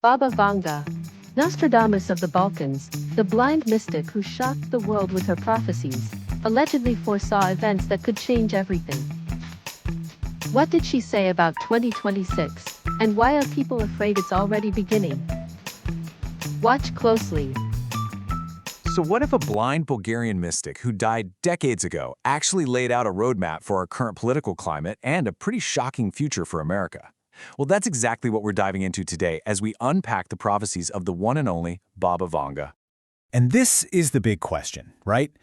Baba Vanga, Nostradamus of the Balkans, the blind mystic who shocked the world with her prophecies, allegedly foresaw events that could change everything. What did she say about 2026, and why are people afraid it's already beginning? Watch closely. So what if a blind Bulgarian mystic who died decades ago actually laid out a roadmap for our current political climate and a pretty shocking future for America? Well, that's exactly what we're diving into today as we unpack the prophecies of the one and only Baba Vanga. And this is the big question, right?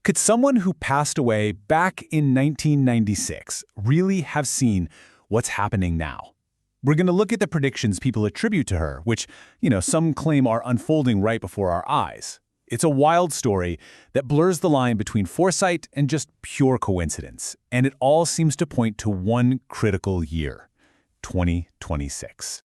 Could someone who passed away back in 1996 really have seen what's happening now? We're going to look at the predictions people attribute to her, which, some claim are unfolding right before our eyes. It's a wild story that blurs the line between foresight and just pure coincidence, and it all seems to point to one critical year, 2026.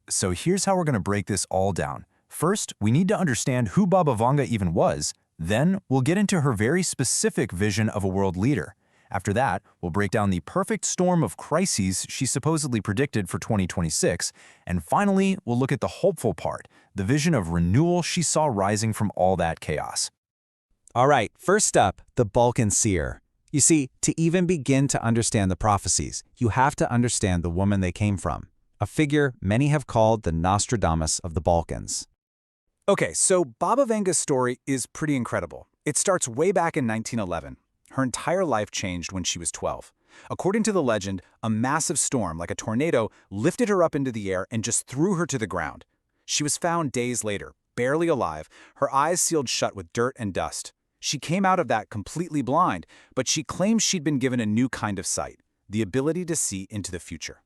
So here's how we're going to break this all down. First, we need to understand who Baba Vanga even was. Then, we'll get into her very specific vision of a world leader. After that, we'll break down the perfect storm of crises she supposedly predicted for 2026. And finally, we'll look at the hopeful part, the vision of renewal she saw rising from all that chaos. All right, first up, the Balkan seer. You see, to even begin to understand the prophecies, you have to understand the woman they came from, a figure many have called the Nostradamus of the Balkans. Okay, so Baba Vanga's story is pretty incredible. It starts way back in 1911. Her entire life changed when she was 12. According to the legend, a massive storm, like a tornado, lifted her up into the air and just threw her to the ground. She was found days later, barely alive, her eyes sealed shut with dirt and dust. She came out of that completely blind, but she claims she'd been given a new kind of sight, the ability to see into the future.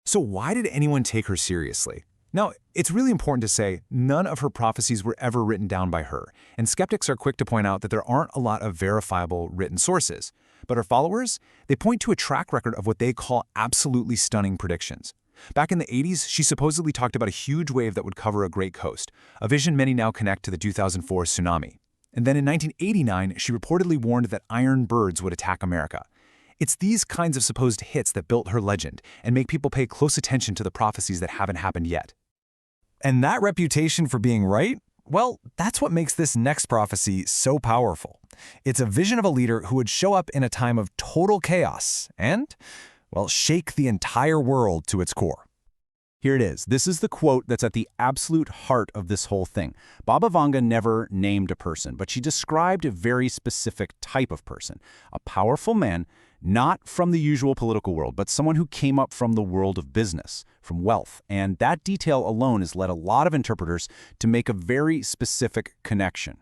So why did anyone take her seriously? Now, it's really important to say none of her prophecies were ever written down by her, and skeptics are quick to point out that there aren't a lot of verifiable written sources. But her followers, they point to a track record of what they call absolutely stunning predictions. Back in the 80s, she supposedly talked about a huge wave that would cover a great coast, a vision many now connect to the 2004 tsunami. And then in 1989, she reportedly warned that iron birds would attack America. It's these kinds of supposed hits that built her legend and make people pay close attention to the prophecies that haven't happened yet. And that reputation for being right? Well, that's what makes this next prophecy so powerful. It's a vision of a leader who would show up in a time of total chaos and, well, shake the entire world to its core. Here it is. This is the quote that's at the absolute heart of this whole thing. Baba Vanga never named a person, but she described a very specific type of person, a powerful man, not from the usual political world, but someone who came up from the world of business, from wealth. And that detail alone has led a lot of interpreters to make a very specific connection.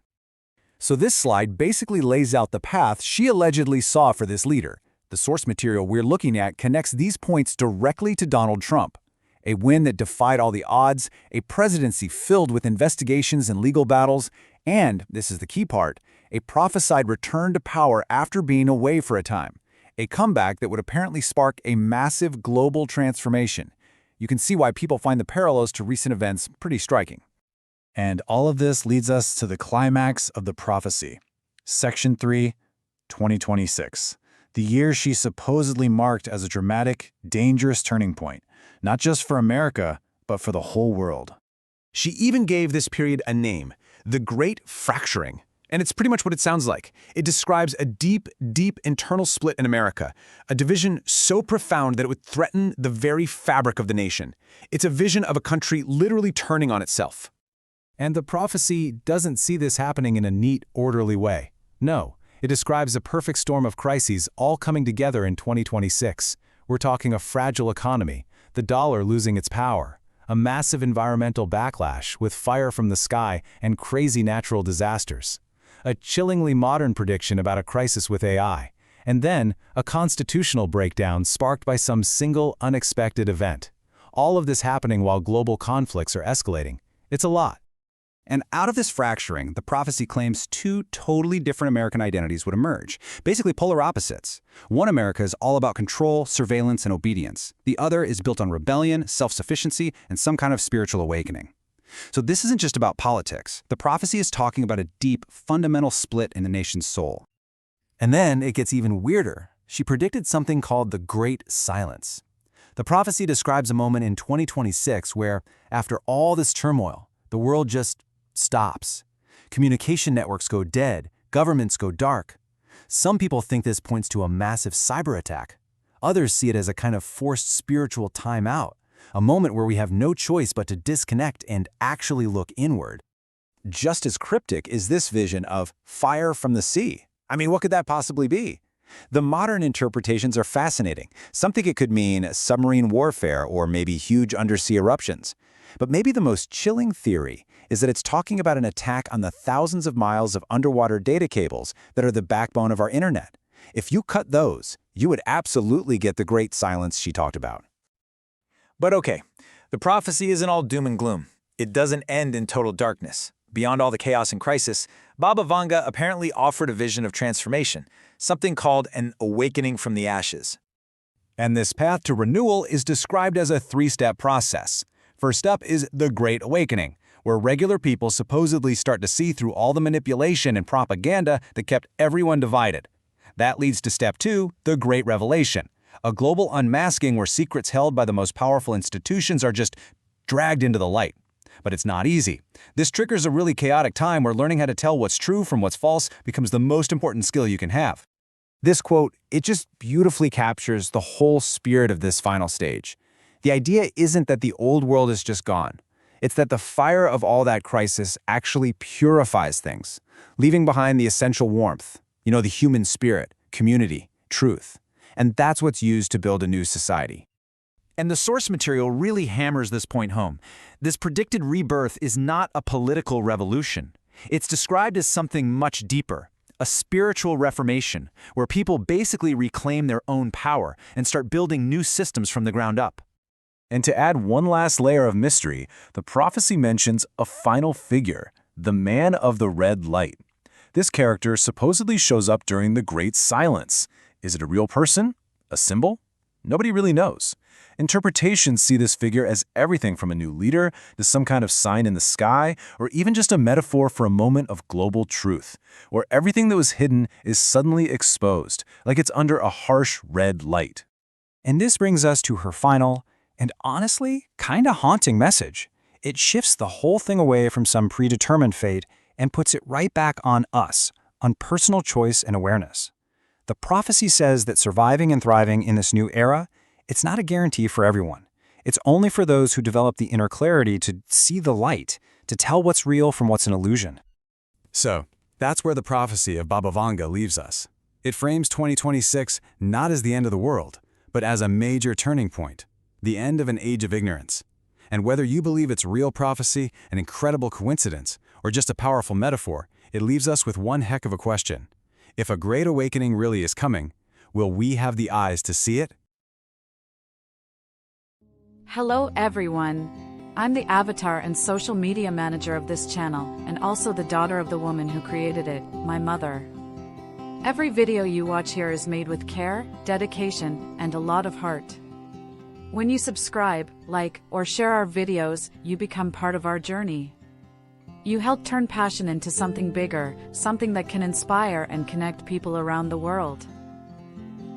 So this slide basically lays out the path she allegedly saw for this leader. The source material we're looking at connects these points directly to Donald Trump. A win that defied all the odds, a presidency filled with investigations and legal battles, and, this is the key part, a prophesied return to power after being away for a time. A comeback that would apparently spark a massive global transformation. You can see why people find the parallels to recent events pretty striking. And all of this leads us to the climax of the prophecy. Section 3, 2026. The year she supposedly marked as a dramatic, dangerous turning point, not just for America, but for the whole world. She even gave this period a name, the Great Fracturing. And it's pretty much what it sounds like. It describes a deep, deep internal split in America, a division so profound that it would threaten the very fabric of the nation. It's a vision of a country literally turning on itself. And the prophecy doesn't see this happening in a neat, orderly way. No, it describes a perfect storm of crises all coming together in 2026. We're talking a fragile economy, the dollar losing its power, a massive environmental backlash with fire from the sky and crazy natural disasters. A chillingly modern prediction about a crisis with AI, and then a constitutional breakdown sparked by some single unexpected event. All of this happening while global conflicts are escalating. It's a lot. And out of this fracturing, the prophecy claims two totally different American identities would emerge, basically polar opposites. One America is all about control, surveillance, and obedience. The other is built on rebellion, self-sufficiency, and some kind of spiritual awakening. So this isn't just about politics. The prophecy is talking about a deep, fundamental split in the nation's soul. And then it gets even weirder. She predicted something called the Great Silence. The prophecy describes a moment in 2026 where, after all this turmoil, the world just stops. Communication networks go dead, governments go dark. Some people think this points to a massive cyber attack. Others see it as a kind of forced spiritual timeout, a moment where we have no choice but to disconnect and actually look inward. Just as cryptic is this vision of fire from the sea. I mean, what could that possibly be? The modern interpretations are fascinating. Some think it could mean submarine warfare or maybe huge undersea eruptions. But maybe the most chilling theory is that it's talking about an attack on the thousands of miles of underwater data cables that are the backbone of our internet. If you cut those, you would absolutely get the great silence she talked about. But okay, the prophecy isn't all doom and gloom. It doesn't end in total darkness. Beyond all the chaos and crisis, Baba Vanga apparently offered a vision of transformation, something called an awakening from the ashes. And this path to renewal is described as a three-step process. First up is the Great Awakening, where regular people supposedly start to see through all the manipulation and propaganda that kept everyone divided. That leads to step 2, the Great Revelation, a global unmasking where secrets held by the most powerful institutions are just dragged into the light. But it's not easy. This triggers a really chaotic time where learning how to tell what's true from what's false becomes the most important skill you can have. This quote, it just beautifully captures the whole spirit of this final stage. The idea isn't that the old world is just gone. It's that the fire of all that crisis actually purifies things, leaving behind the essential warmth, the human spirit, community, truth. And that's what's used to build a new society. And the source material really hammers this point home. This predicted rebirth is not a political revolution. It's described as something much deeper, a spiritual reformation, where people basically reclaim their own power and start building new systems from the ground up. And to add one last layer of mystery, the prophecy mentions a final figure, the man of the red light. This character supposedly shows up during the Great Silence. Is it a real person? A symbol? Nobody really knows. Interpretations see this figure as everything from a new leader to some kind of sign in the sky, or even just a metaphor for a moment of global truth, where everything that was hidden is suddenly exposed, like it's under a harsh red light. And this brings us to her final, and honestly, kinda haunting message. It shifts the whole thing away from some predetermined fate and puts it right back on us, on personal choice and awareness. The prophecy says that surviving and thriving in this new era, it's not a guarantee for everyone. It's only for those who develop the inner clarity to see the light, to tell what's real from what's an illusion. So, that's where the prophecy of Baba Vanga leaves us. It frames 2026 not as the end of the world, but as a major turning point, the end of an age of ignorance. And whether you believe it's real prophecy, an incredible coincidence, or just a powerful metaphor, it leaves us with one heck of a question. If a great awakening really is coming, will we have the eyes to see it? Hello everyone. I'm the avatar and social media manager of this channel, and also the daughter of the woman who created it, my mother. Every video you watch here is made with care, dedication, and a lot of heart. When you subscribe, like, or share our videos, you become part of our journey. You help turn passion into something bigger, something that can inspire and connect people around the world.